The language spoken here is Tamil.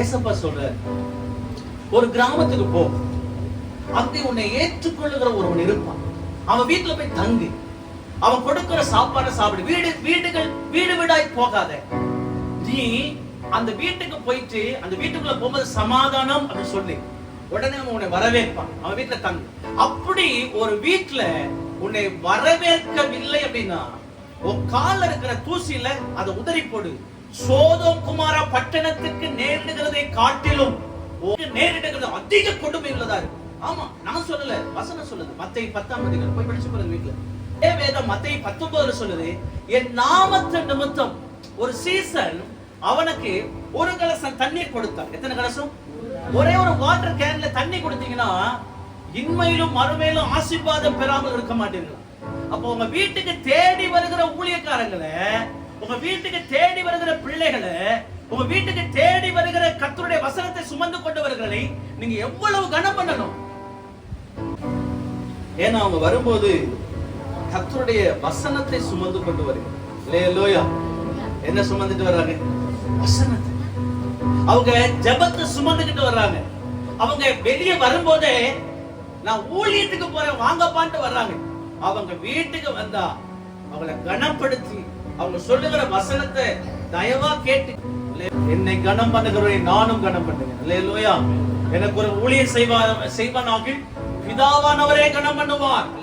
ஏசப்பா சொல்ற, ஒரு கிராமத்துக்கு போ, அங்கே உன்னை ஏற்றுக்கொள்ளுகிற ஒருவன் இருப்பான். அவன் வீட்டுல போய் தங்கு, அவன் கொடுக்கிற சாப்பாடு சாப்பிடு. வீடு வீடாய் போகாத. நீ அந்த வீட்டுக்கு போயிட்டு அந்த வீட்டுக்குள்ள போகும்போது சமாதானம் அப்படின்னு சொல்லி உடனே அவன் உன்னை வரவேற்பான். அவன் வீட்டுல தங்கு. அப்படி ஒரு வீட்டுல உன்னை வரவேற்கவில்லை அப்படின்னா உன் கால இருக்கிற தூசியில அதை உதறி போடு. சோதோம் குமாரா பட்டணத்துக்கு நேரிடுகிறதை காட்டிலும் நேரிடுகிறது அதிக கொடுமை உள்ளதா இருக்கு. ஆமா, நான் சொல்லல, வசனம் சொல்லுது. மத்தேயு 10 போய் படிச்சு பாருங்க வீட்டுல. வேதம் மத்தேயு 19 சொல்லுது, என் நாமத்து நிமித்தம் ஒரு சீசன் அவனுக்கு ஒரு கலசம் தண்ணீர் கொடுத்தார். எத்தனை கலசம்? ஒரே ஒரு வாட்டர் கேன்ல தண்ணி கொடுத்தீங்கன்னா இன்மையிலும் மறுமையிலும் ஆசீர்வாதம் பெறாமல் இருக்க மாட்டீர்கள். அப்போ உங்க வீட்டுக்கு தேடி வருகிற ஊழியக்காரங்களை, உங்க வீட்டுக்கு தேடி வருகிற பிள்ளைகளை, உங்க வீட்டுக்கு தேடி வருகிற கர்த்தருடைய வசனத்தை சுமந்து கொண்டவர்களை நீங்க எவ்வளவு கனம் பண்ணணும். ஏன்னா அவங்க வரும்போது கர்த்தருடைய வசனத்தை சுமந்து கொண்டு வருகிறார். அல்லேலூயா. என்ன சுமந்துட்டு வர்றாங்க? வசனத்தை. அவங்க ஜெபத்தை சுமந்துக்கிட்டு வர்றாங்க. அவங்க வெளியே வரும்போதே நான் ஊழியத்துக்கு போறேன் வாங்கப்பான்ட்டு வர்றாங்க. அவங்க வீட்டுக்கு வந்தா அவங்களை கனப்படுத்தி அவங்க சொல்லுகிற வசனத்தை தயவா கேட்டு, என்னை கனம் பண்ணுகிறவரை நானும் கனம் பண்ணுகிறேன். அல்லேலூயா. எனக்கு ஒரு ஊழியம் செய்வானாகில் பிதாவானவரே கனம் பண்ணுவார்.